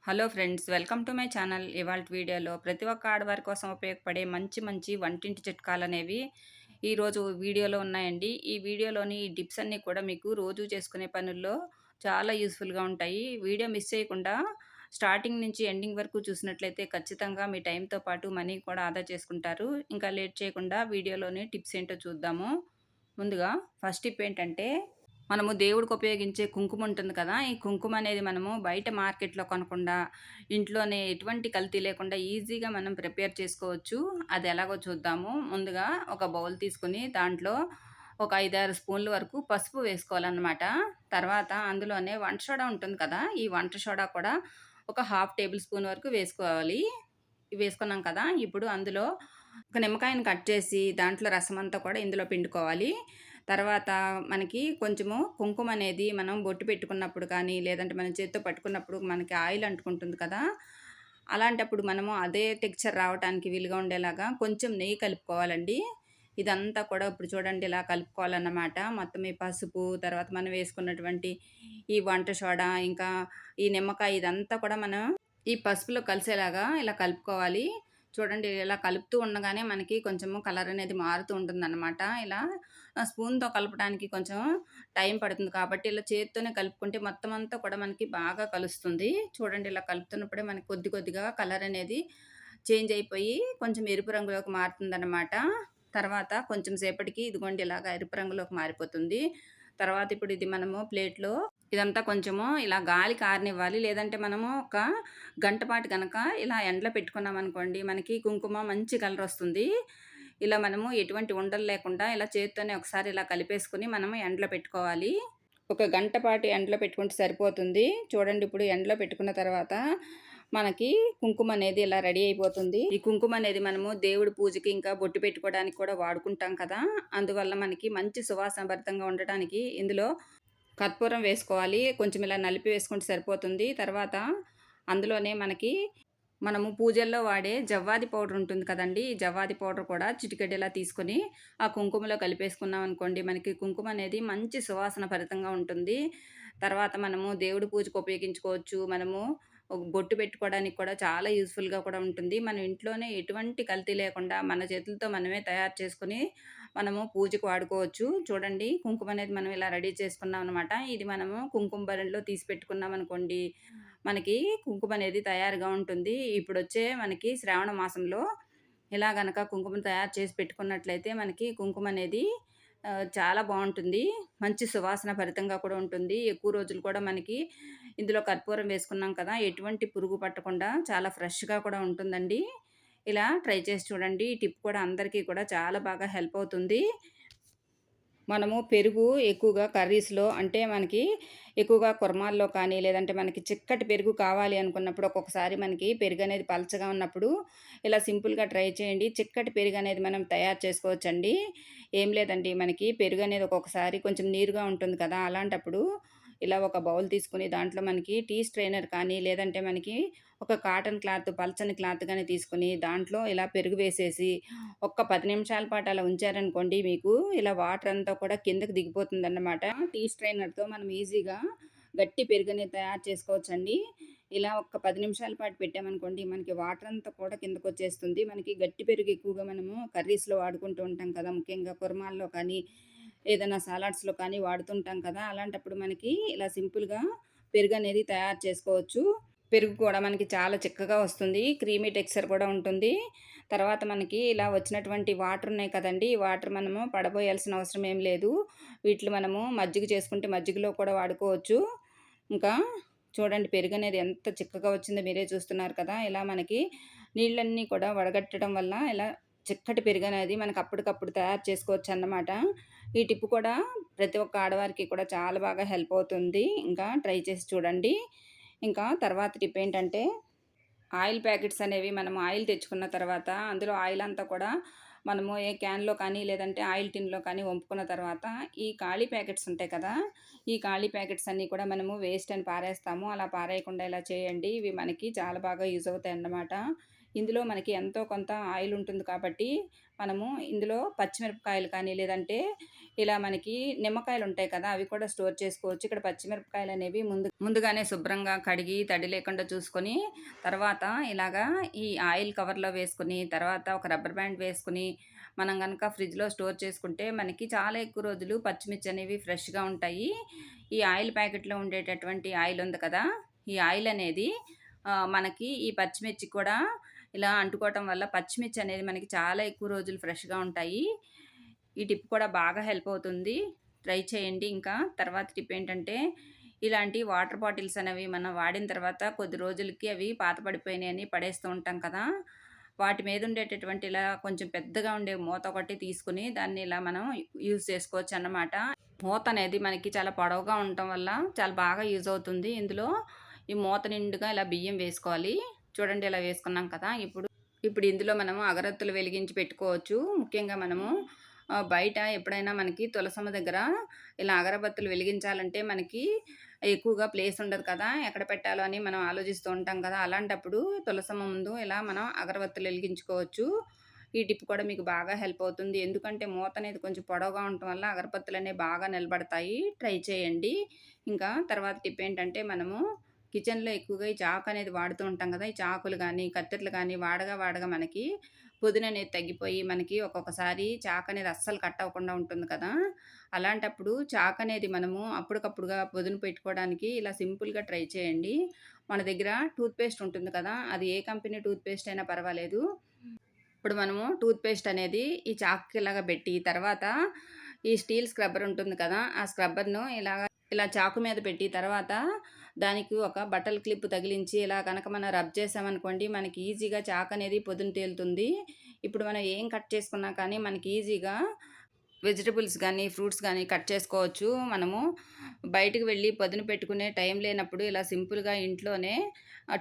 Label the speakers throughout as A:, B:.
A: Hello friends, welcome to my channel. ఇవాల్టి వీడియోలో ప్రతి ఒక్క ఆడవారి కోసం ఉపయోగపడే మంచి మంచి వంటింటి చిట్కాలనేవి ఈరోజు వీడియోలో ఉన్నాయండి. ఈ వీడియోలోని ఈ టిప్స్ అన్నీ కూడా మీకు రోజు చేసుకునే పనుల్లో చాలా యూస్ఫుల్‌గా ఉంటాయి. వీడియో మిస్ చేయకుండా స్టార్టింగ్ నుంచి ఎండింగ్ వరకు చూసినట్లయితే ఖచ్చితంగా మీ టైంతో పాటు మనీ కూడా ఆదా చేసుకుంటారు. ఇంకా లేట్ చేయకుండా వీడియోలోని టిప్స్ ఏంటో చూద్దాము. ముందుగా ఫస్ట్ టిప్ ఏంటంటే, మనము దేవుడికి ఉపయోగించే కుంకుమ ఉంటుంది కదా! ఈ కుంకుమ అనేది మనము బయట మార్కెట్‌లో కొనకుండా, ఇంట్లోనే ఎటువంటి కల్తీ లేకుండా ఈజీగా మనం ప్రిపేర్ చేసుకోవచ్చు. అది ఎలాగో చూద్దాము. ముందుగా ఒక బౌల్ తీసుకొని దాంట్లో ఒక 5, 6 స్పూన్ల వరకు పసుపు వేసుకోవాలనమాట. తర్వాత అందులోనే వంట సోడా ఉంటుంది కదా! ఈ వంట సోడా కూడా ఒక హాఫ్ టేబుల్ స్పూన్ వరకు వేసుకోవాలి. వేసుకున్నాం కదా! ఇప్పుడు అందులో ఒక నిమ్మకాయని కట్ చేసి దాంట్లో రసమంతా కూడా ఇందులో పిండుకోవాలి. తర్వాత మనకి కొంచెము కుంకుమ అనేది మనం బొట్టు పెట్టుకున్నప్పుడు కానీ, లేదంటే మనం చేత్తో పట్టుకున్నప్పుడు మనకి ఆయిల్ అంటుకుంటుంది కదా! అలాంటప్పుడు మనము అదే టెక్స్చర్ రావటానికి వీలుగా ఉండేలాగా కొంచెం నెయ్యి కలుపుకోవాలండి. ఇదంతా కూడా ఇప్పుడు చూడండి ఇలా కలుపుకోవాలన్నమాట. మొత్తం ఈ పసుపు, తర్వాత మనం వేసుకున్నటువంటి ఈ వంట సోడా, ఇంకా ఈ నిమ్మకాయ ఇదంతా కూడా మనం ఈ పసుపులో కలిసేలాగా ఇలా కలుపుకోవాలి. చూడండి ఇలా కలుపుతూ ఉండగానే మనకి కొంచెము కలర్ అనేది మారుతూ ఉంటుందన్నమాట. ఇలా స్పూన్‌తో కలపడానికి కొంచెం టైం పడుతుంది కాబట్టి ఇలా చేత్తోనే కలుపుకుంటే మొత్తం అంతా కూడా మనకి బాగా కలుస్తుంది. చూడండి ఇలా కలుపుతున్నప్పుడే మనకి కొద్ది కొద్దిగా కలర్ అనేది చేంజ్ అయిపోయి కొంచెం ఎరుపు రంగులోకి మారుతుందన్నమాట. తర్వాత కొంచెం సేపటికి ఇదిగోండి ఇలాగ ఎరుపు రంగులోకి మారిపోతుంది. తర్వాత ఇప్పుడు ఇది మనము ప్లేట్‌లో ఇదంతా కొంచెము ఇలా గాలికి ఆరనివ్వాలి. లేదంటే మనము ఒక గంట పాటు గనక ఇలా ఎండలో పెట్టుకున్నామనుకోండి, మనకి కుంకుమ మంచి కలరొస్తుంది. ఇలా మనము ఎటువంటి ఉండలు లేకుండా ఇలా చేత్తోనే ఒకసారి ఇలా కలిపేసుకొని మనము ఎండలో పెట్టుకోవాలి. ఒక గంట పాటు ఎండలో పెట్టుకుంటే సరిపోతుంది. చూడండి ఇప్పుడు ఎండలో పెట్టుకున్న తర్వాత మనకి కుంకుమ అనేది ఇలా రెడీ అయిపోతుంది. ఈ కుంకుమ అనేది మనము దేవుడి పూజకి ఇంకా బొట్టు పెట్టుకోవడానికి కూడా వాడుకుంటాం కదా! అందువల్ల మనకి మంచి సువాసన భరితంగా ఉండటానికి ఇందులో కర్పూరం వేసుకోవాలి. కొంచెం ఇలా నలిపి వేసుకుంటే సరిపోతుంది. తర్వాత అందులోనే మనము పూజల్లో వాడే జవ్వాది పౌడర్ ఉంటుంది కదండీ! ఈ జవ్వాది పౌడర్ కూడా చిటికెడు తీసుకొని ఆ కుంకుమలో కలిపేసుకున్నాం అనుకోండి, మనకి కుంకుమ అనేది మంచి సువాసన భరితంగా ఉంటుంది. తర్వాత మనము దేవుడి పూజకు ఉపయోగించుకోవచ్చు. మనము ఒక బొట్టు పెట్టుకోవడానికి కూడా చాలా యూజ్‌ఫుల్‌గా కూడా ఉంటుంది. మనం ఇంట్లోనే ఎటువంటి కల్తీ లేకుండా మన చేతులతో మనమే తయారు చేసుకొని మనము పూజకు వాడుకోవచ్చు. చూడండి కుంకుమ అనేది మనం ఇలా రెడీ చేసుకున్నాం అనమాట. ఇది మనము కుంకుమ భరణిలో తీసి పెట్టుకున్నామనుకోండి, మనకి కుంకుమ అనేది తయారుగా ఉంటుంది. ఇప్పుడొచ్చే మనకి శ్రావణ మాసంలో ఇలా గనక కుంకుమను తయారు చేసి పెట్టుకున్నట్లయితే మనకి కుంకుమ అనేది చాలా బావుంటుంది. మంచి సువాసన భరితంగా కూడా ఉంటుంది. ఎక్కువ రోజులు కూడా మనకి ఇందులో కర్పూరం వేసుకున్నాం కదా! ఎటువంటి పురుగు పట్టకుండా చాలా ఫ్రెష్‌గా కూడా ఉంటుందండి. ఇలా ట్రై చేసి చూడండి. ఈ టిప్ కూడా అందరికీ కూడా చాలా బాగా హెల్ప్ అవుతుంది. మనము పెరుగు ఎక్కువగా కర్రీస్‌లో అంటే మనకి ఎక్కువగా కుర్మాల్లో కానీ, లేదంటే మనకి చిక్కటి పెరుగు కావాలి అనుకున్నప్పుడు ఒక్కొక్కసారి మనకి పెరుగనేది పలచగా ఉన్నప్పుడు ఇలా సింపుల్‌గా ట్రై చేయండి. చిక్కటి పెరుగనేది మనం తయారు చేసుకోవచ్చండి. ఏం లేదండి మనకి పెరుగనేది ఒక్కొక్కసారి కొంచెం నీరుగా ఉంటుంది కదా! అలాంటప్పుడు ఇలా ఒక బౌల్ తీసుకొని దాంట్లో మనకి టీ స్ట్రెయినర్ కానీ, లేదంటే మనకి ఒక కాటన్ క్లాత్ పలచని క్లాత్ గాని తీసుకొని దాంట్లో ఇలా పెరుగు వేసేసి ఒక్క 10 నిమిషాల పాటు అలా ఉంచారనుకోండి మీకు ఇలా వాటర్ అంతా కూడా కిందకి దిగిపోతుందన్నమాట. టీ స్ట్రెయినర్‌తో మనం ఈజీగా గట్టి పెరుగనేది తయారు చేసుకోవచ్చండి. ఇలా ఒక్క 10 నిమిషాల పాటు పెట్టామనుకోండి మనకి వాటర్ అంతా కూడా కిందకొచ్చేస్తుంది. మనకి గట్టి పెరుగు ఎక్కువగా మనము కర్రీస్‌లో వాడుకుంటూ ఉంటాం కదా! ముఖ్యంగా కుర్మాల్లో కానీ, ఏదైనా సలాడ్స్‌లో కానీ వాడుతుంటాం కదా! అలాంటప్పుడు మనకి ఇలా సింపుల్‌గా పెరుగనేది తయారు చేసుకోవచ్చు. పెరుగు కూడా మనకి చాలా చిక్కగా వస్తుంది. క్రీమీ టెక్స్చర్ కూడా ఉంటుంది. తర్వాత మనకి ఇలా వచ్చినటువంటి వాటర్ ఉన్నాయి కదండీ! ఈ వాటర్ మనము పడబోయాల్సిన అవసరం ఏం లేదు. వీటిలో మనము మజ్జిగ చేసుకుంటే మజ్జిగలో కూడా వాడుకోవచ్చు. ఇంకా చూడండి పెరుగనేది ఎంత చిక్కగా వచ్చిందో మీరే చూస్తున్నారు కదా! ఇలా మనకి నీళ్ళన్నీ కూడా వడగట్టడం వల్ల ఇలా చిక్కటి పెరుగనేది మనకు అప్పటికప్పుడు తయారు చేసుకోవచ్చన్నమాట. ఈ టిప్ కూడా ప్రతి ఒక్క ఆడవారికి కూడా చాలా బాగా హెల్ప్ అవుతుంది. ఇంకా ట్రై చేసి చూడండి. ఇంకా తర్వాత టిప్ ఏంటంటే, ఆయిల్ ప్యాకెట్స్ అనేవి మనం ఆయిల్ తెచ్చుకున్న తర్వాత అందులో ఆయిల్ అంతా కూడా మనము ఏ క్యాన్‌లో కానీ, లేదంటే ఆయిల్ టిన్‌లో కానీ వంపుకున్న తర్వాత ఈ ఖాళీ ప్యాకెట్స్ ఉంటాయి కదా! ఈ ఖాళీ ప్యాకెట్స్ అన్నీ కూడా మనము వేస్ట్ అని పారేస్తాము. అలా పారేయకుండా ఇలా చేయండి. ఇవి మనకి చాలా బాగా యూజ్ అవుతాయన్నమాట. ఇందులో మనకి ఎంతో కొంత ఆయిల్ ఉంటుంది కాబట్టి, మనము ఇందులో పచ్చిమిరపకాయలు కానీ, లేదంటే ఇలా మనకి నిమ్మకాయలుంటాయి కదా! అవి కూడా స్టోర్ చేసుకోవచ్చు. ఇక్కడ పచ్చిమిరపకాయలనేవి ముందుగానే శుభ్రంగా కడిగి, తడి లేకుండా చూసుకొని, తర్వాత ఇలాగా ఈ ఆయిల్ కవర్‌లో వేసుకొని, తర్వాత ఒక రబ్బర్ బ్యాండ్ వేసుకొని, మనం గనక ఫ్రిడ్జ్‌లో స్టోర్ చేసుకుంటే, మనకి చాలా ఎక్కువ రోజులు పచ్చిమిర్చి అనేవి ఫ్రెష్‌గా ఉంటాయి. ఈ ఆయిల్ ప్యాకెట్‌లో ఉండేటటువంటి ఆయిల్ ఉంది కదా! ఈ ఆయిల్ అనేది మనకి ఈ పచ్చిమిర్చి కూడా ఇలా అంటుకోవటం వల్ల పచ్చిమిర్చి అనేది మనకి చాలా ఎక్కువ రోజులు ఫ్రెష్‌గా ఉంటాయి. ఈ టిప్ కూడా బాగా హెల్ప్ అవుతుంది. ట్రై చేయండి. ఇంకా తర్వాత టిప్ ఏంటంటే, ఇలాంటి వాటర్ బాటిల్స్ అనేవి మనం వాడిన తర్వాత కొద్ది రోజులకి అవి పాత పడిపోయినాయని పడేస్తూ ఉంటాం కదా! వాటి మీద ఉండేటటువంటి ఇలా కొంచెం పెద్దగా ఉండే మూత ఒకటి తీసుకొని దాన్ని ఇలా మనం యూజ్ చేసుకోవచ్చన్నమాట. మూత అనేది మనకి చాలా పొడవుగా ఉండటం వల్ల చాలా బాగా యూజ్ అవుతుంది. ఇందులో ఈ మూత నిండుగా ఇలా బియ్యం వేసుకోవాలి. చూడండి ఇలా వేసుకున్నాం కదా! ఇప్పుడు ఇందులో మనము అగరత్తులు వెలిగించి పెట్టుకోవచ్చు. ముఖ్యంగా మనము బయట ఎప్పుడైనా మనకి తులసమ్మ దగ్గర ఇలా అగరబత్తులు వెలిగించాలంటే మనకి ఎక్కువగా ప్లేస్ ఉండదు కదా! ఎక్కడ పెట్టాలో అని మనం ఆలోచిస్తూ ఉంటాం కదా! అలాంటప్పుడు తులసమ్మ ముందు ఇలా మనం అగరబత్తులు వెలిగించుకోవచ్చు. ఈ టిప్ కూడా మీకు బాగా హెల్ప్ అవుతుంది. ఎందుకంటే మూత అనేది కొంచెం పొడవుగా ఉండటం వల్ల అగరబత్తులనేవి బాగా నిలబడతాయి. ట్రై చేయండి. ఇంకా తర్వాత టిప్ ఏంటంటే మనము కిచెన్‌లో ఎక్కువగా ఈ చాకు అనేది వాడుతూ ఉంటాం కదా! ఈ చాకులు గానీ, కత్తెరలు గానీ వాడగా వాడగా మనకి పొదుననేది తగ్గిపోయి మనకి ఒక్కొక్కసారి చాకనేది అస్సలు కట్ అవ్వకుండా ఉంటుంది కదా! అలాంటప్పుడు చాకనేది మనము అప్పటికప్పుడుగా పొదును పెట్టుకోవడానికి ఇలా సింపుల్‌గా ట్రై చేయండి. మన దగ్గర టూత్ పేస్ట్ ఉంటుంది కదా! అది ఏ కంపెనీ టూత్ పేస్ట్ అయినా పర్వాలేదు. ఇప్పుడు మనము టూత్ పేస్ట్ అనేది ఈ చాక్‌కి ఇలాగా పెట్టి తర్వాత ఈ స్టీల్ స్క్రబ్బర్ ఉంటుంది కదా! ఆ స్క్రబ్బర్‌ను ఇలా చాకు మీద పెట్టి తర్వాత దానికి ఒక బట్టల క్లిప్ తగిలించి ఇలా గనక మనం రబ్ చేసామనుకోండి మనకి ఈజీగా చాకనేది పొదును తేలుతుంది. ఇప్పుడు మనం ఏం కట్ చేసుకున్నా కానీ మనకి ఈజీగా వెజిటబుల్స్ గానీ, ఫ్రూట్స్ గానీ కట్ చేసుకోవచ్చు. మనము బయటికి వెళ్లి పదును పెట్టుకునే టైం లేనప్పుడు ఇలా సింపుల్‌గా ఇంట్లోనే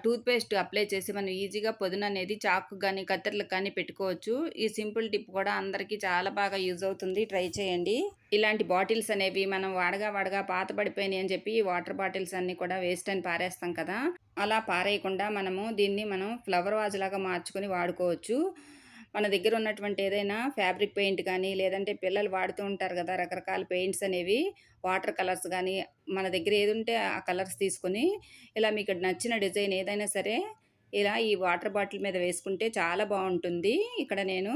A: టూత్ పేస్ట్ అప్లై చేసి మనం ఈజీగా పొదుననేది చాకుకి గానీ, కత్తెరలకు కానీ పెట్టుకోవచ్చు. ఈ సింపుల్ టిప్ కూడా అందరికీ చాలా బాగా యూజ్ అవుతుంది. ట్రై చేయండి. ఇలాంటి బాటిల్స్ అనేవి మనం వాడగా వాడగా పాత పడిపోయినాయి అని చెప్పి వాటర్ బాటిల్స్ అన్నీ కూడా వేస్ట్ అని పారేస్తాం కదా! అలా పారేయకుండా మనం ఫ్లవర్ వాజ్‌లాగా మార్చుకొని వాడుకోవచ్చు. మన దగ్గర ఉన్నటువంటి ఏదైనా ఫ్యాబ్రిక్ పెయింట్ కానీ, లేదంటే పిల్లలు వాడుతూ ఉంటారు కదా! రకరకాల పెయింట్స్ అనేవి, వాటర్ కలర్స్ గానీ, మన దగ్గర ఏదుంటే ఆ కలర్స్ తీసుకొని, ఇలా మీకు నచ్చిన డిజైన్ ఏదైనా సరే, ఇలా ఈ వాటర్ బాటిల్ మీద వేసుకుంటే చాలా బావుంటుంది. ఇక్కడ నేను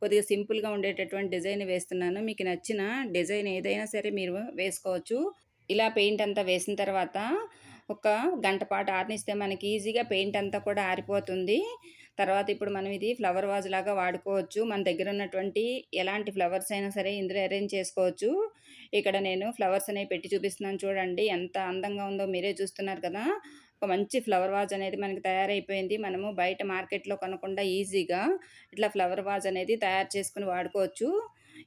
A: కొద్దిగా సింపుల్‌గా ఉండేటటువంటి డిజైన్ వేస్తున్నాను. మీకు నచ్చిన డిజైన్ ఏదైనా సరే మీరు వేసుకోవచ్చు. ఇలా పెయింట్ అంతా వేసిన తర్వాత ఒక గంట పాటు ఆరనిస్తే మనకి ఈజీగా పెయింట్ అంతా కూడా ఆరిపోతుంది. తర్వాత ఇప్పుడు మనం ఇది ఫ్లవర్ వాజ్‌లాగా వాడుకోవచ్చు. మన దగ్గర ఉన్నటువంటి ఎలాంటి ఫ్లవర్స్ అయినా సరే ఇందులో అరేంజ్ చేసుకోవచ్చు. ఇక్కడ నేను ఫ్లవర్స్ అనేవి పెట్టి చూపిస్తున్నాను చూడండి. ఎంత అందంగా ఉందో మీరే చూస్తున్నారు కదా! ఒక మంచి ఫ్లవర్ వాజ్ అనేది మనకి తయారైపోయింది. మనము బయట మార్కెట్‌లో కొనకుండా ఈజీగా ఇట్లా ఫ్లవర్ వాజ్ అనేది తయారు చేసుకొని వాడుకోవచ్చు.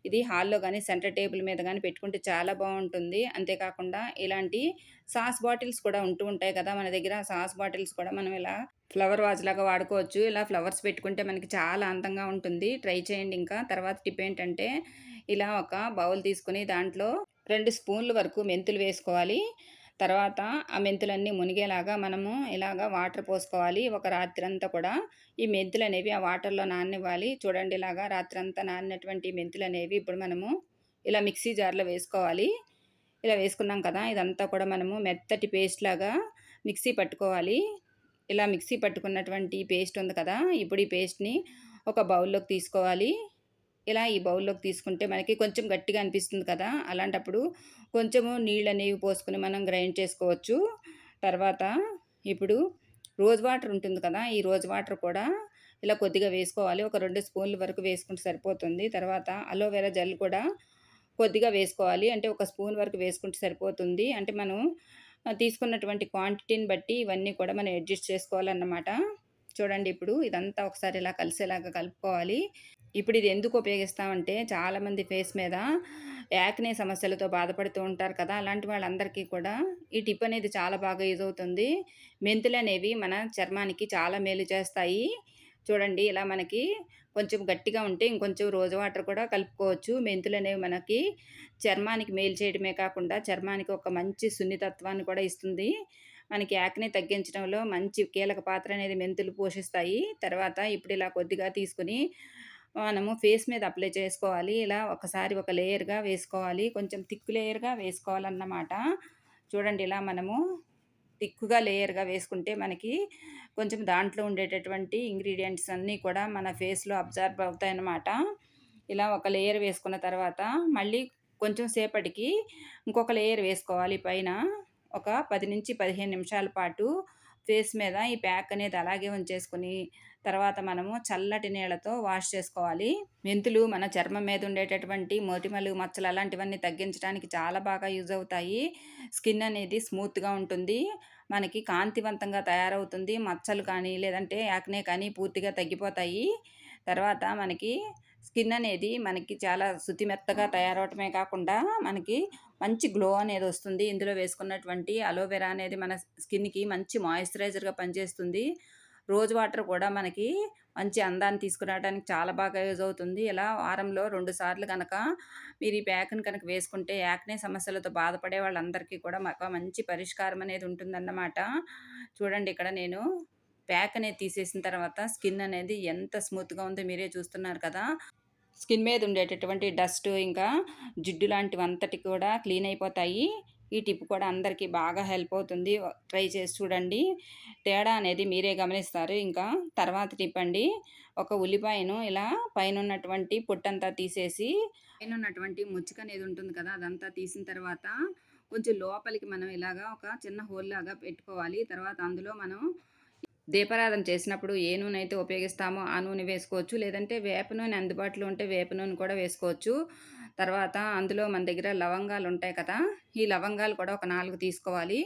A: ఇది హాల్‌లో గానీ, సెంటర్ టేబుల్ మీద గానీ పెట్టుకుంటే చాలా బావుంటుంది. అంతేకాకుండా ఇలాంటి సాస్ బాటిల్స్ కూడా ఉంటూ ఉంటాయి కదా! మన దగ్గర సాస్ బాటిల్స్ కూడా మనం ఇలా ఫ్లవర్ వాజ్‌లాగా వాడుకోవచ్చు. ఇలా ఫ్లవర్స్ పెట్టుకుంటే మనకి చాలా అందంగా ఉంటుంది. ట్రై చేయండి ఇంకా. తర్వాత టిప్ ఏంటంటే, ఇలా ఒక బౌల్ తీసుకొని దాంట్లో 2 స్పూన్‌ల వరకు మెంతులు వేసుకోవాలి. తర్వాత ఆ మెంతులన్నీ మునిగేలాగా మనము ఇలాగ వాటర్ పోసుకోవాలి. ఒక రాత్రంతా కూడా ఈ మెంతులనేవి ఆ వాటర్‌లో నాననివ్వాలి. చూడండి ఇలాగా రాత్రంతా నానినటువంటి మెంతులనేవి ఇప్పుడు మనము ఇలా మిక్సీ జార్‌లో వేసుకోవాలి. ఇలా వేసుకున్నాం కదా! ఇదంతా కూడా మనము మెత్తటి పేస్ట్‌లాగా మిక్సీ పట్టుకోవాలి. ఇలా మిక్సీ పట్టుకున్నటువంటి పేస్ట్ ఉంది కదా! ఇప్పుడు ఈ పేస్ట్‌ని ఒక బౌల్‌లోకి తీసుకోవాలి. ఇలా ఈ బౌల్‌లోకి తీసుకుంటే మనకి కొంచెం గట్టిగా అనిపిస్తుంది కదా! అలాంటప్పుడు కొంచెము నీళ్ళనేవి పోసుకొని మనం గ్రైండ్ చేసుకోవచ్చు. తర్వాత ఇప్పుడు రోజ్ వాటర్ ఉంటుంది కదా! ఈ రోజ్ వాటర్ కూడా ఇలా కొద్దిగా వేసుకోవాలి. ఒక 2 స్పూన్‌ల వరకు వేసుకుంటే సరిపోతుంది. తర్వాత అలోవెరా జెల్ కూడా కొద్దిగా వేసుకోవాలి. అంటే ఒక స్పూన్ వరకు వేసుకుంటే సరిపోతుంది. అంటే మనం తీసుకున్నటువంటి క్వాంటిటీని బట్టి ఇవన్నీ కూడా మనం అడ్జస్ట్ చేసుకోవాలన్నమాట. చూడండి ఇప్పుడు ఇదంతా ఒకసారి ఇలా కలిసేలాగా కలుపుకోవాలి. ఇప్పుడు ఇది ఎందుకు ఉపయోగిస్తామంటే చాలామంది ఫేస్ మీద యాక్నే సమస్యలతో బాధపడుతూ ఉంటారు కదా! అలాంటి వాళ్ళందరికీ కూడా ఈ టిప్ అనేది చాలా బాగా యూజ్ అవుతుంది. మెంతులనేవి మన చర్మానికి చాలా మేలు చేస్తాయి. చూడండి ఇలా మనకి కొంచెం గట్టిగా ఉంటే ఇంకొంచెం రోజ్ వాటర్ కూడా కలుపుకోవచ్చు. మెంతులనేవి మనకి చర్మానికి మేలు చేయడమే కాకుండా చర్మానికి ఒక మంచి సున్నితత్వాన్ని కూడా ఇస్తుంది. మనకి యాక్నే తగ్గించడంలో మంచి కీలక పాత్ర అనేది మెంతులు పోషిస్తాయి. తర్వాత ఇప్పుడు ఇలా కొద్దిగా తీసుకొని మనము ఫేస్ మీద అప్లై చేసుకోవాలి. ఇలా ఒకసారి ఒక లేయర్‌గా వేసుకోవాలి. కొంచెం థిక్ లేయర్‌గా వేసుకోవాలన్నమాట. చూడండి ఇలా మనము థిక్‌గా లేయర్‌గా వేసుకుంటే మనకి కొంచెం దాంట్లో ఉండేటటువంటి ఇంగ్రీడియెంట్స్ అన్నీ కూడా మన ఫేస్‌లో అబ్జార్బ్ అవుతాయన్నమాట. ఇలా ఒక లేయర్ వేసుకున్న తర్వాత మళ్ళీ కొంచెం సేపటికి ఇంకొక లేయర్ వేసుకోవాలి పైన. ఒక 10-15 నిమిషాల పాటు ఫేస్ మీద ఈ ప్యాక్ అనేది అలాగే ఉంచేసుకొని, తర్వాత మనము చల్లటి నీళ్ళతో వాష్ చేసుకోవాలి. మెంతులు మన చర్మం మీద ఉండేటటువంటి మొటిమలు, మచ్చలు అలాంటివన్నీ తగ్గించడానికి చాలా బాగా యూజ్ అవుతాయి. స్కిన్ అనేది స్మూత్‌గా ఉంటుంది. మనకి కాంతివంతంగా తయారవుతుంది. మచ్చలు కానీ, లేదంటే యాక్నే కానీ పూర్తిగా తగ్గిపోతాయి. తర్వాత మనకి స్కిన్ అనేది మనకి చాలా శుతిమెత్తగా తయారవ్వటమే కాకుండా, మనకి మంచి గ్లో అనేదొస్తుంది. ఇందులో వేసుకున్నటువంటి అలోవెరా అనేది మన స్కిన్‌కి మంచి మాయిశ్చరైజర్‌గా పనిచేస్తుంది. రోజ్ వాటర్ కూడా మనకి మంచి అందాన్ని తీసుకురావడానికి చాలా బాగా యూజ్ అవుతుంది. ఇలా వారంలో 2 సార్లు గనక మీరు ఈ ప్యాక్‌ని కనుక వేసుకుంటే యాక్నే సమస్యలతో బాధపడే వాళ్ళందరికీ కూడా ఒక మంచి పరిష్కారం అనేది ఉంటుందన్నమాట. చూడండి ఇక్కడ నేను ప్యాక్ అనేది తీసేసిన తర్వాత స్కిన్ అనేది ఎంత స్మూత్‌గా ఉందో మీరే చూస్తున్నారు కదా! స్కిన్ మీద ఉండేటటువంటి డస్ట్ ఇంకా జిడ్డు లాంటివంతటి కూడా క్లీన్ అయిపోతాయి. ఈ టిప్ కూడా అందరికీ బాగా హెల్ప్ అవుతుంది. ట్రై చేసి చూడండి. తేడా అనేది మీరే గమనిస్తారు. ఇంకా తర్వాత టిప్ అండి. ఒక ఉల్లిపాయను ఇలా పైనున్నటువంటి పొట్టంతా తీసేసి, పైనున్నటువంటి ముచ్చుకనేది ఉంటుంది కదా! అదంతా తీసిన తర్వాత కొంచెం లోపలికి మనం ఇలాగా ఒక చిన్న హోల్‌లాగా పెట్టుకోవాలి. తర్వాత అందులో మనం దీపారాధన చేసినప్పుడు ఏ నూనె అయితే ఉపయోగిస్తామో ఆ నూనె వేసుకోవచ్చు. లేదంటే వేప నూనె అందుబాటులో ఉంటే వేప నూనె కూడా వేసుకోవచ్చు. తర్వాత అందులో మన దగ్గర లవంగాలుంటాయి కదా! ఈ లవంగాలు కూడా ఒక 4 తీసుకోవాలి.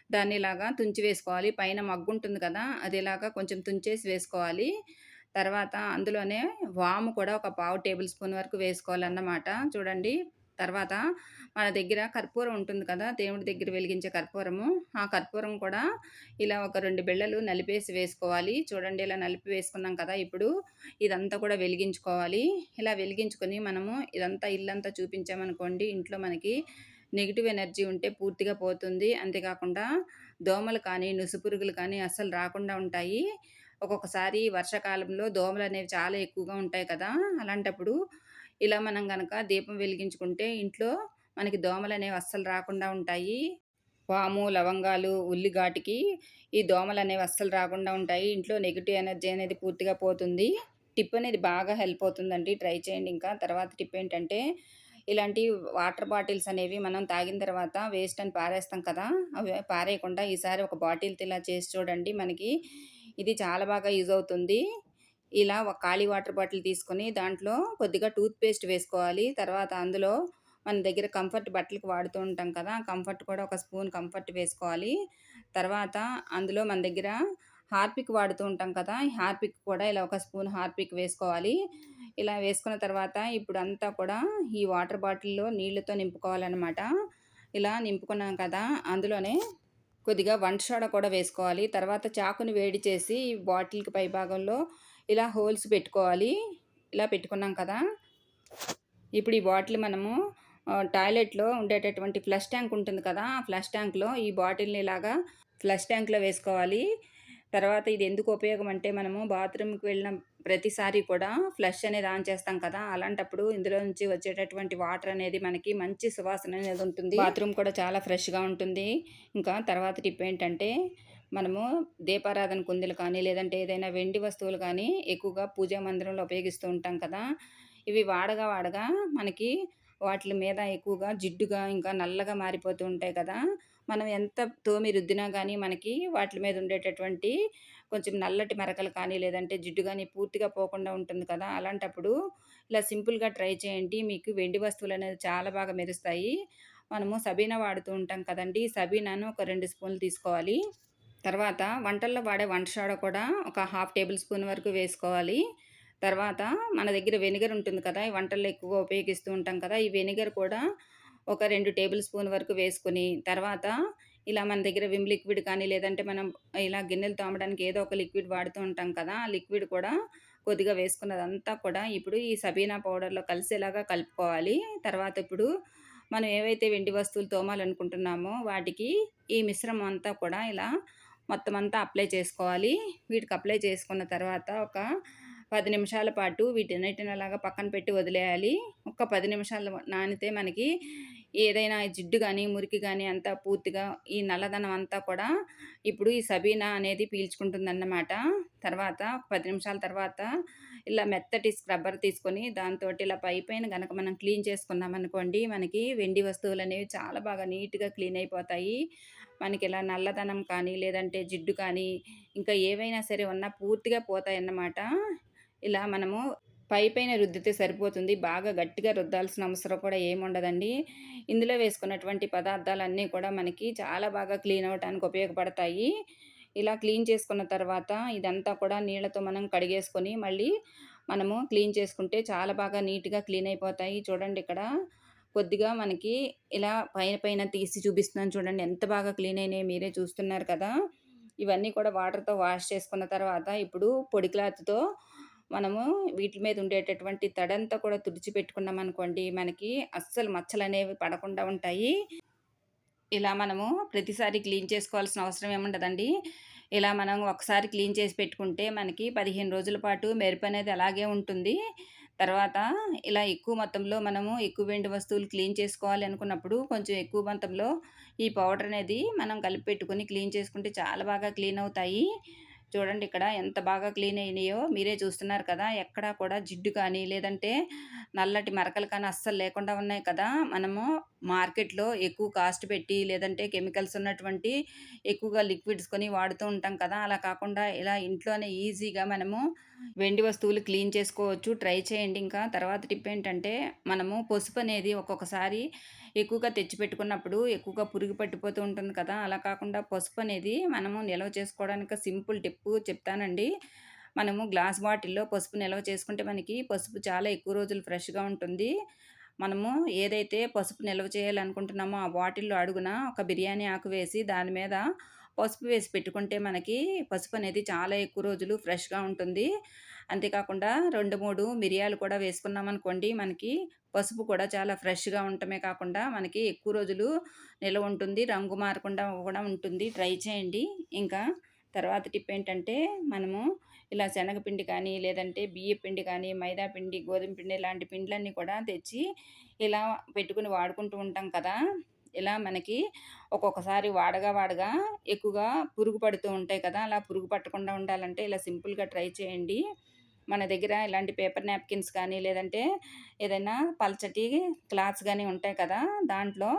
A: దాన్ని ఇలాగా తుంచి వేసుకోవాలి. పైన మగ్గుంటుంది కదా! అది ఇలాగా కొంచెం తుంచేసి వేసుకోవాలి. తర్వాత అందులోనే వాము కూడా ఒక పావు టేబుల్ స్పూన్ వరకు వేసుకోవాలన్నమాట. చూడండి. తర్వాత మన దగ్గర కర్పూరం ఉంటుంది కదా! దేవుడి దగ్గర వెలిగించే కర్పూరము. ఆ కర్పూరం కూడా ఇలా ఒక 2 బిళ్ళలు నలిపేసి వేసుకోవాలి. చూడండి ఇలా నలిపి వేసుకున్నాం కదా! ఇప్పుడు ఇదంతా కూడా వెలిగించుకోవాలి. ఇలా వెలిగించుకొని మనము ఇదంతా ఇల్లంతా చూపించామనుకోండి, ఇంట్లో మనకి నెగెటివ్ ఎనర్జీ ఉంటే పూర్తిగా పోతుంది. అంతేకాకుండా దోమలు కానీ, నుసుపురుగులు కానీ అస్సలు రాకుండా ఉంటాయి. ఒక్కొక్కసారి వర్షాకాలంలో దోమలనేవి చాలా ఎక్కువగా ఉంటాయి కదా! అలాంటప్పుడు ఇలా మనం గనక దీపం వెలిగించుకుంటే ఇంట్లో మనకి దోమలనేవి అస్సలు రాకుండా ఉంటాయి. వాము, లవంగాలు, ఉల్లి ఘాటుకి ఈ దోమలనేవి అస్సలు రాకుండా ఉంటాయి. ఇంట్లో నెగెటివ్ ఎనర్జీ అనేది పూర్తిగా పోతుంది. టిప్ అనేది బాగా హెల్ప్ అవుతుందండి. ట్రై చేయండి ఇంకా. తర్వాత టిప్ ఏంటంటే, ఇలాంటి వాటర్ బాటిల్స్ అనేవి మనం తాగిన తర్వాత వేస్ట్ అని పారేస్తాం కదా! అవి పారేయకుండా ఈసారి ఒక బాటిల్‌తో ఇలా చేసి చూడండి. మనకి ఇది చాలా బాగా యూజ్ అవుతుంది. ఇలా ఒక ఖాళీ వాటర్ బాటిల్ తీసుకొని దాంట్లో కొద్దిగా టూత్ పేస్ట్ వేసుకోవాలి. తర్వాత అందులో మన దగ్గర కంఫర్ట్ బట్టలకి వాడుతూ ఉంటాం కదా! కంఫర్ట్ కూడా ఒక స్పూన్ కంఫర్ట్ వేసుకోవాలి. తర్వాత అందులో మన దగ్గర హార్పిక్ వాడుతూ ఉంటాం కదా! ఈ హార్పిక్ కూడా ఇలా ఒక స్పూన్ హార్పిక్ వేసుకోవాలి. ఇలా వేసుకున్న తర్వాత ఇప్పుడంతా కూడా ఈ వాటర్ బాటిల్‌లో నీళ్ళతో నింపుకోవాలనమాట. ఇలా నింపుకున్నాం కదా! అందులోనే కొద్దిగా వంట సోడా కూడా వేసుకోవాలి. తర్వాత చాకుని వేడి చేసి ఈ బాటిల్‌కి పైభాగంలో ఇలా హోల్స్ పెట్టుకోవాలి. ఇలా పెట్టుకున్నాం కదా! ఇప్పుడు ఈ బాటిల్ మనము టాయిలెట్‌లో ఉండేటటువంటి ఫ్లష్ ట్యాంక్ ఉంటుంది కదా! ఆ ఫ్లష్ ట్యాంక్‌లో ఈ బాటిల్‌ని ఇలాగా ఫ్లష్ ట్యాంక్‌లో వేసుకోవాలి. తర్వాత ఇది ఎందుకు ఉపయోగం అంటే మనము బాత్రూమ్‌కి వెళ్ళిన ప్రతిసారి కూడా ఫ్లష్ అనేది ఆన్ చేస్తాం కదా! అలాంటప్పుడు ఇందులో నుంచి వచ్చేటటువంటి వాటర్ అనేది మనకి మంచి సువాసన అనేది ఉంటుంది. బాత్రూమ్ కూడా చాలా ఫ్రెష్‌గా ఉంటుంది. ఇంకా తర్వాత టిప్ ఏంటంటే మనము దీపారాధన కుందులు కానీ, లేదంటే ఏదైనా వెండి వస్తువులు కానీ ఎక్కువగా పూజా మందిరంలో ఉపయోగిస్తూ ఉంటాం కదా! ఇవి వాడగా వాడగా మనకి వాటిలి మీద ఎక్కువగా జిడ్డుగా ఇంకా నల్లగా మారిపోతూ ఉంటాయి కదా! మనం ఎంత తోమి రుద్దినా గానీ మనకి వాటిలి మీద ఉండేటటువంటి కొంచెం నల్లటి మరకలు కానీ, లేదంటే జిడ్డు గానీ పూర్తిగా పోకుండా ఉంటుంది కదా! అలాంటప్పుడు ఇలా సింపుల్‌గా ట్రై చేయండి. మీకు వెండి వస్తువులనేవి చాలా బాగా మెరుస్తాయి. మనము సబీనా వాడుతూ ఉంటాం కదండీ! సబీనాను ఒక 2 స్పూన్లు తీసుకోవాలి. తర్వాత వంటల్లో వాడే వంట సోడా కూడా ఒక హాఫ్ టేబుల్ స్పూన్ వరకు వేసుకోవాలి. తర్వాత మన దగ్గర వెనిగర్ ఉంటుంది కదా! ఈ వంటల్లో ఎక్కువగా ఉపయోగిస్తూ ఉంటాం కదా! ఈ వెనిగర్ కూడా ఒక 2 టేబుల్ స్పూన్ వరకు వేసుకొని, తర్వాత ఇలా మన దగ్గర విమ్ లిక్విడ్ కానీ, లేదంటే మనం ఇలా గిన్నెలు తోమడానికి ఏదో ఒక లిక్విడ్ వాడుతూ ఉంటాం కదా! ఆ లిక్విడ్ కూడా కొద్దిగా వేసుకున్నదంతా కూడా ఇప్పుడు ఈ సబీనా పౌడర్‌లో కలిసేలాగా కలుపుకోవాలి. తర్వాత ఇప్పుడు మనం ఏవైతే వెండి వస్తువులు తోమాలనుకుంటున్నామో వాటికి ఈ మిశ్రమం అంతా కూడా ఇలా మొత్తం అంతా అప్లై చేసుకోవాలి. వీటికి అప్లై చేసుకున్న తర్వాత ఒక 10 నిమిషాల పాటు వీటన్నిటిని అలాగా పక్కన పెట్టి వదిలేయాలి. ఒక 10 నిమిషాలు నానితే మనకి ఏదైనా జిడ్డు గానీ, మురికి గానీ అంతా పూర్తిగా ఈ నల్లదనం అంతా కూడా ఇప్పుడు ఈ సబీనా అనేది పీల్చుకుంటుందన్నమాట. తర్వాత ఒక 10 నిమిషాల తర్వాత ఇలా మెత్తటి స్క్రబ్బర్ తీసుకొని దాంతోటి ఇలా పైపైన గనక మనం క్లీన్ చేసుకున్నామనుకోండి, మనకి వెండి వస్తువులనేవి చాలా బాగా నీట్‌గా క్లీన్ అయిపోతాయి. మనకిలా నల్లదనం కానీ, లేదంటే జిడ్డు కానీ, ఇంకా ఏవైనా సరే ఉన్నా పూర్తిగా పోతాయన్నమాట. ఇలా మనము పైపైన రుద్దితే సరిపోతుంది. బాగా గట్టిగా రుద్దాల్సిన అవసరం కూడా ఏముండదండి. ఇందులో వేసుకున్నటువంటి పదార్థాలన్నీ కూడా మనకి చాలా బాగా క్లీన్ అవ్వటానికి ఉపయోగపడతాయి. ఇలా క్లీన్ చేసుకున్న తర్వాత ఇదంతా కూడా నీళ్ళతో మనం కడిగేసుకొని మళ్ళీ మనము క్లీన్ చేసుకుంటే చాలా బాగా నీట్‌గా క్లీన్ అయిపోతాయి. చూడండి ఇక్కడ కొద్దిగా మనకి ఇలా పైన పైన తీసి చూపిస్తున్నాను చూడండి. ఎంత బాగా క్లీన్ అయినాయో మీరే చూస్తున్నారు కదా! ఇవన్నీ కూడా వాటర్‌తో వాష్ చేసుకున్న తర్వాత ఇప్పుడు పొడి క్లాత్‌తో మనము వీటి మీద ఉండేటటువంటి తడంతా కూడా తుడిచిపెట్టుకున్నామనుకోండి, మనకి అస్సలు మచ్చలనేవి పడకుండా ఉంటాయి. ఇలా మనము ప్రతిసారి క్లీన్ చేసుకోవాల్సిన అవసరం ఏముండదండి. ఇలా మనం ఒకసారి క్లీన్ చేసి పెట్టుకుంటే మనకి 15 రోజుల పాటు మెరుపనేది అలాగే ఉంటుంది. తర్వాత ఇలా ఎక్కువ మొత్తంలో మనము ఎక్కువ వెండి వస్తువులు క్లీన్ చేసుకోవాలి అనుకున్నప్పుడు కొంచెం ఎక్కువ మొత్తంలో ఈ పౌడర్ అనేది మనం కలిపి పెట్టుకొని క్లీన్ చేసుకుంటే చాలా బాగా క్లీన్ అవుతాయి. చూడండి ఇక్కడ ఎంత బాగా క్లీన్ అయినాయో మీరే చూస్తున్నారు కదా! ఎక్కడా కూడా జిడ్డు కానీ, లేదంటే నల్లటి మరకలు కానీ అస్సలు లేకుండా ఉన్నాయి కదా! మనము మార్కెట్‌లో ఎక్కువ కాస్ట్ పెట్టి, లేదంటే కెమికల్స్ ఉన్నటువంటి ఎక్కువగా లిక్విడ్స్ కొని వాడుతూ ఉంటాం కదా! అలా కాకుండా ఇలా ఇంట్లోనే ఈజీగా మనము వెండి వస్తువులు క్లీన్ చేసుకోవచ్చు. ట్రై చేయండి. ఇంకా తర్వాత టిప్ ఏంటంటే, మనము పసుపనేది ఒక్కొక్కసారి ఎక్కువగా తెచ్చిపెట్టుకున్నప్పుడు ఎక్కువగా పురుగు పట్టిపోతూ ఉంటుంది కదా! అలా కాకుండా పసుపనేది మనము నిల్వ చేసుకోవడానికి సింపుల్ టిప్పు చెప్తానండి. మనము గ్లాస్ బాటిల్‌లో పసుపు నిల్వ చేసుకుంటే మనకి పసుపు చాలా ఎక్కువ రోజులు ఫ్రెష్‌గా ఉంటుంది. మనము ఏదైతే పసుపు నిల్వ చేయాలనుకుంటున్నామో ఆ బాటిల్‌లో అడుగున ఒక బిర్యానీ ఆకు వేసి దాని మీద పసుపు వేసి పెట్టుకుంటే మనకి పసుపనేది చాలా ఎక్కువ రోజులు ఫ్రెష్‌గా ఉంటుంది. అంతేకాకుండా 2, 3 మిరియాలు కూడా వేసుకున్నామనుకోండి, మనకి పసుపు కూడా చాలా ఫ్రెష్‌గా ఉండటమే కాకుండా మనకి ఎక్కువ రోజులు నిలవ ఉంటుంది. రంగు మారకుండా కూడా ఉంటుంది. ట్రై చేయండి. ఇంకా తర్వాత టిప్ ఏంటంటే, మనము ఇలా శనగపిండి కానీ, లేదంటే బియ్యపు పిండి కానీ, మైదా పిండి, గోధుమ పిండి ఇలాంటి పిండ్లన్నీ కూడా తెచ్చి ఇలా పెట్టుకొని వాడుకుంటూ ఉంటాం కదా! ఇలా మనకి ఒక్కొక్కసారి వాడగా వాడగా ఎక్కువగా పురుగు పడుతూ ఉంటాయి కదా! అలా పురుగు పట్టకుండా ఉండాలంటే ఇలా సింపుల్‌గా ట్రై చేయండి. మన దగ్గర ఇలాంటి పేపర్ నాప్కిన్స్ కానీ, లేదంటే ఏదైనా పల్చటి క్లాత్స్ గానీ ఉంటాయి కదా! దాంట్లో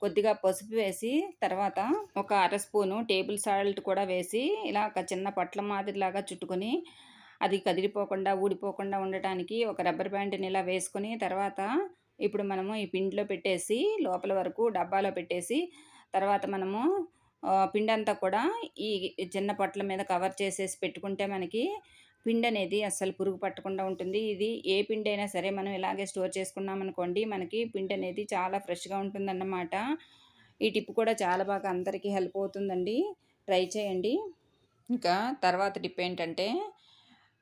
A: కొద్దిగా పసుపు వేసి, తర్వాత ఒక అర స్పూను టేబుల్ సాల్ట్ కూడా వేసి, ఇలా ఒక చిన్న పొట్లం మాదిరిలాగా చుట్టుకొని, అది కదిలిపోకుండా, ఊడిపోకుండా ఉండటానికి ఒక రబ్బర్ బ్యాండ్‌ని ఇలా వేసుకొని, తర్వాత ఇప్పుడు మనము ఈ పిండిలో పెట్టేసి, లోపల వరకు డబ్బాలో పెట్టేసి, తర్వాత మనము పిండంతా కూడా ఈ చిన్న పొట్లం మీద కవర్ చేసేసి పెట్టుకుంటే మనకి పిండనేది అస్సలు పురుగు పట్టకుండా ఉంటుంది. ఇది ఏ పిండైనా సరే మనం ఇలాగే స్టోర్ చేసుకున్నామనుకోండి, మనకి పిండనేది చాలా ఫ్రెష్‌గా ఉంటుందన్నమాట. ఈ టిప్ కూడా చాలా బాగా అందరికీ హెల్ప్ అవుతుందండి. ట్రై చేయండి. ఇంకా తర్వాత టిప్ ఏంటంటే,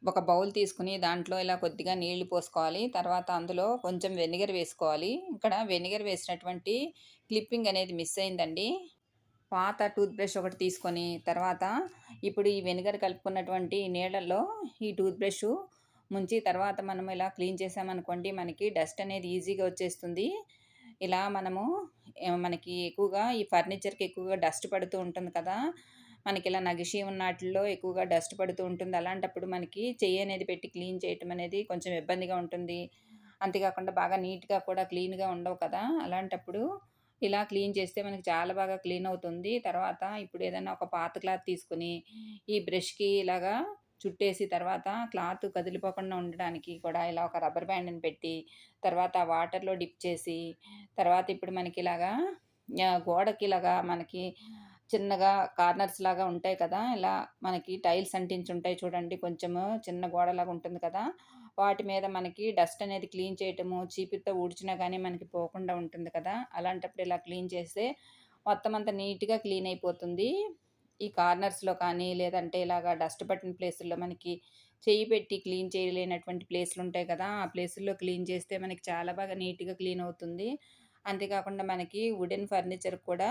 A: ఒక బౌల్ తీసుకొని దాంట్లో ఇలా కొద్దిగా నీళ్లు పోసుకోవాలి. తర్వాత అందులో కొంచెం వెనిగర్ వేసుకోవాలి. ఇక్కడ వెనిగర్ వేసినటువంటి క్లిప్పింగ్ అనేది మిస్ అయిందండి. పాత టూత్ బ్రష్ ఒకటి తీసుకొని, తర్వాత ఇప్పుడు ఈ వెనిగర్ కలుపుకున్నటువంటి నీళ్ళల్లో ఈ టూత్ బ్రషు ముంచి, తర్వాత మనం ఇలా క్లీన్ చేశామనుకోండి, మనకి డస్ట్ అనేది ఈజీగా వచ్చేస్తుంది. ఇలా మనము మనకి ఎక్కువగా ఈ ఫర్నిచర్‌కి ఎక్కువగా డస్ట్ పడుతూ ఉంటుంది కదా! మనకిలా నగిషి ఉన్నాటిల్లో ఎక్కువగా డస్ట్ పడుతూ ఉంటుంది. అలాంటప్పుడు మనకి చెయ్యి అనేది పెట్టి క్లీన్ చేయటం అనేది కొంచెం ఇబ్బందిగా ఉంటుంది. అంతేకాకుండా బాగా నీట్‌గా కూడా క్లీన్‌గా ఉండవు కదా! అలాంటప్పుడు ఇలా క్లీన్ చేస్తే మనకి చాలా బాగా క్లీన్ అవుతుంది. తర్వాత ఇప్పుడు ఏదైనా ఒక పాత క్లాత్ తీసుకొని, ఈ బ్రష్‌కి ఇలాగా చుట్టేసి, తర్వాత క్లాత్ కదిలిపోకుండా ఉండడానికి కూడా ఇలా ఒక రబ్బర్ బ్యాండ్‌ని పెట్టి, తర్వాత వాటర్‌లో డిప్ చేసి, తర్వాత ఇప్పుడు మనకిలాగా గోడకిలాగా మనకి చిన్నగా కార్నర్స్ లాగా ఉంటాయి కదా! ఇలా మనకి టైల్స్ అంటించుంటాయి చూడండి. కొంచెము చిన్న గోడలాగా ఉంటుంది కదా! వాటి మీద మనకి డస్ట్ అనేది క్లీన్ చేయటము, చీపిరితో ఊడ్చినా గానీ మనకి పోకుండా ఉంటుంది కదా! అలాంటప్పుడు ఇలా క్లీన్ చేస్తే మొత్తం అంతా నీట్‌గా క్లీన్ అయిపోతుంది. ఈ కార్నర్స్‌లో కానీ, లేదంటే ఇలాగా డస్ట్ పట్టిన ప్లేసుల్లో మనకి చెయ్యి పెట్టి క్లీన్ చేయలేనటువంటి ప్లేసులుంటాయి కదా! ఆ ప్లేసుల్లో క్లీన్ చేస్తే మనకి చాలా బాగా నీట్‌గా క్లీన్ అవుతుంది. అంతేకాకుండా మనకి వుడెన్ ఫర్నిచర్ కూడా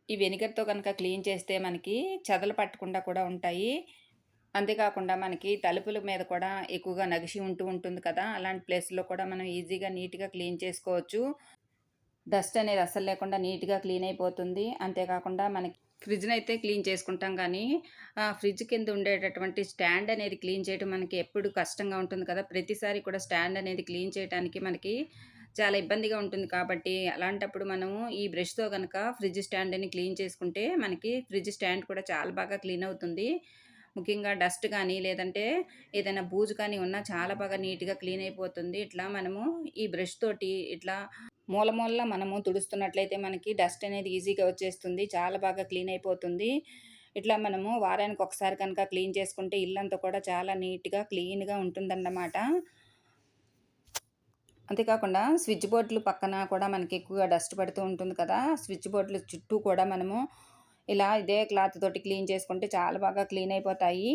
A: ఈ వెనిగర్‌తో గనక క్లీన్ చేస్తే మనకి చెదలు పట్టకుండా కూడా ఉంటాయి. అంతేకాకుండా మనకి తలుపుల మీద కూడా ఎక్కువగా నగిషి ఉంటుంది కదా! అలాంటి ప్లేస్‌లో కూడా మనం ఈజీగా నీట్‌గా క్లీన్ చేసుకోవచ్చు. డస్ట్ అనేది అస్సలు లేకుండా నీట్‌గా క్లీన్ అయిపోతుంది. అంతేకాకుండా మనకి ఫ్రిడ్జ్‌నైతే క్లీన్ చేసుకుంటాం గానీ, ఫ్రిడ్జ్ కింద ఉండేటటువంటి స్టాండ్ అనేది క్లీన్ చేయడం మనకి ఎప్పుడు కష్టంగా ఉంటుంది కదా! ప్రతిసారి కూడా స్టాండ్ అనేది క్లీన్ చేయటానికి మనకి చాలా ఇబ్బందిగా ఉంటుంది కాబట్టి, అలాంటప్పుడు మనము ఈ బ్రష్‌తో గనక ఫ్రిడ్జ్ స్టాండ్‌ని క్లీన్ చేసుకుంటే, మనకి ఫ్రిడ్జ్ స్టాండ్ కూడా చాలా బాగా క్లీన్ అవుతుంది. ముఖ్యంగా డస్ట్ గానీ, లేదంటే ఏదైనా బూజు కానీ ఉన్నా చాలా బాగా నీట్‌గా క్లీన్ అయిపోతుంది. ఇట్లా మనము ఈ బ్రష్ తోటి ఇట్లా మూల మూలలా మనము తుడుస్తున్నట్లయితే మనకి డస్ట్ అనేది ఈజీగా వచ్చేస్తుంది. చాలా బాగా క్లీన్ అయిపోతుంది. ఇట్లా మనము వారానికి ఒకసారి కనుక క్లీన్ చేసుకుంటే ఇల్లంతా కూడా చాలా నీట్‌గా, క్లీన్‌గా ఉంటుందన్నమాట. అంతేకాకుండా స్విచ్ బోర్డ్‌లు పక్కన కూడా మనకి ఎక్కువగా డస్ట్ పడుతూ ఉంటుంది కదా! స్విచ్ బోర్డ్‌లు చుట్టూ కూడా మనము ఇలా ఇదే క్లాత్ తోటి క్లీన్ చేసుకుంటే చాలా బాగా క్లీన్ అయిపోతాయి.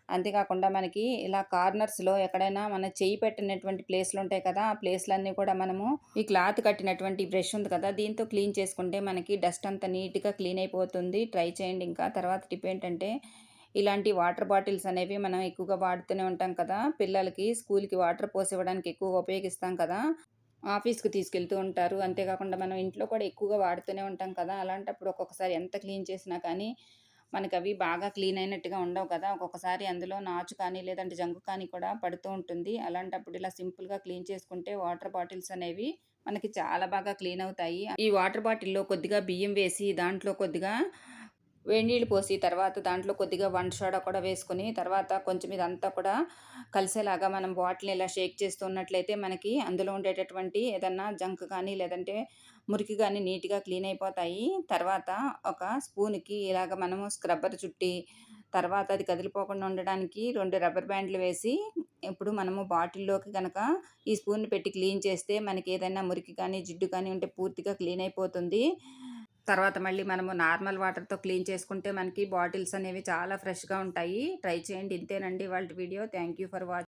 A: అంతేకాకుండా మనకి ఇలా కార్నర్స్‌లో ఎక్కడైనా మన చెయ్యి పెట్టినటువంటి ప్లేస్‌లుంటాయి కదా! ఆ ప్లేస్‌లన్నీ కూడా మనము ఈ క్లాత్ కట్టినటువంటి బ్రష్ ఉంది కదా! దీంతో క్లీన్ చేసుకుంటే మనకి డస్ట్ అంతా నీట్‌గా క్లీన్ అయిపోతుంది. ట్రై చేయండి ఇంకా. తర్వాత టిప్ ఏంటంటే ఇలాంటి వాటర్ బాటిల్స్ అనేవి మనం ఎక్కువగా వాడుతూనే ఉంటాం కదా! పిల్లలకి స్కూల్‌కి వాటర్ పోసివ్వడానికి ఎక్కువగా ఉపయోగిస్తాం కదా! ఆఫీస్‌కి తీసుకెళ్తూ ఉంటారు. అంతేకాకుండా మనం ఇంట్లో కూడా ఎక్కువగా వాడుతూనే ఉంటాం కదా! అలాంటప్పుడు ఒక్కొక్కసారి ఎంత క్లీన్ చేసినా కానీ, మనకవి బాగా క్లీన్ అయినట్టుగా ఉండవు కదా! ఒక్కొక్కసారి అందులో నాచు కానీ, లేదంటే జంకు కానీ కూడా పడుతూ ఉంటుంది. అలాంటప్పుడు ఇలా సింపుల్‌గా క్లీన్ చేసుకుంటే వాటర్ బాటిల్స్ అనేవి మనకి చాలా బాగా క్లీన్ అవుతాయి. ఈ వాటర్ బాటిల్‌లో కొద్దిగా బియ్యం వేసి, దాంట్లో కొద్దిగా వేడి నీళ్ళు పోసి, తర్వాత దాంట్లో కొద్దిగా వంట సోడా కూడా వేసుకొని, తర్వాత కొంచెం ఇదంతా కూడా కలిసేలాగా మనం బాటిల్‌ని ఇలా షేక్ చేస్తూ ఉన్నట్లయితే మనకి అందులో ఉండేటటువంటి ఏదన్నా జంక్ కానీ, లేదంటే మురికి గానీ నీట్‌గా క్లీన్ అయిపోతాయి. తర్వాత ఒక స్పూన్‌కి ఇలాగ మనము స్క్రబ్బర్ చుట్టి, తర్వాత అది కదిలిపోకుండా ఉండడానికి 2 రబ్బర్ బ్యాండ్‌లు వేసి, ఇప్పుడు మనము బాటిల్‌లోకి గనక ఈ స్పూన్‌ని పెట్టి క్లీన్ చేస్తే మనకేదైనా మురికి కానీ, జిడ్డు కానీ ఉంటే పూర్తిగా క్లీన్ అయిపోతుంది. తర్వాత మళ్ళీ మనము నార్మల్ వాటర్‌తో క్లీన్ చేసుకుంటే మనకి బాటిల్స్ అనేవి చాలా ఫ్రెష్‌గా ఉంటాయి. ట్రై చేయండి. ఇంతేనండి ఇవాల్టి video. Thank you for watching.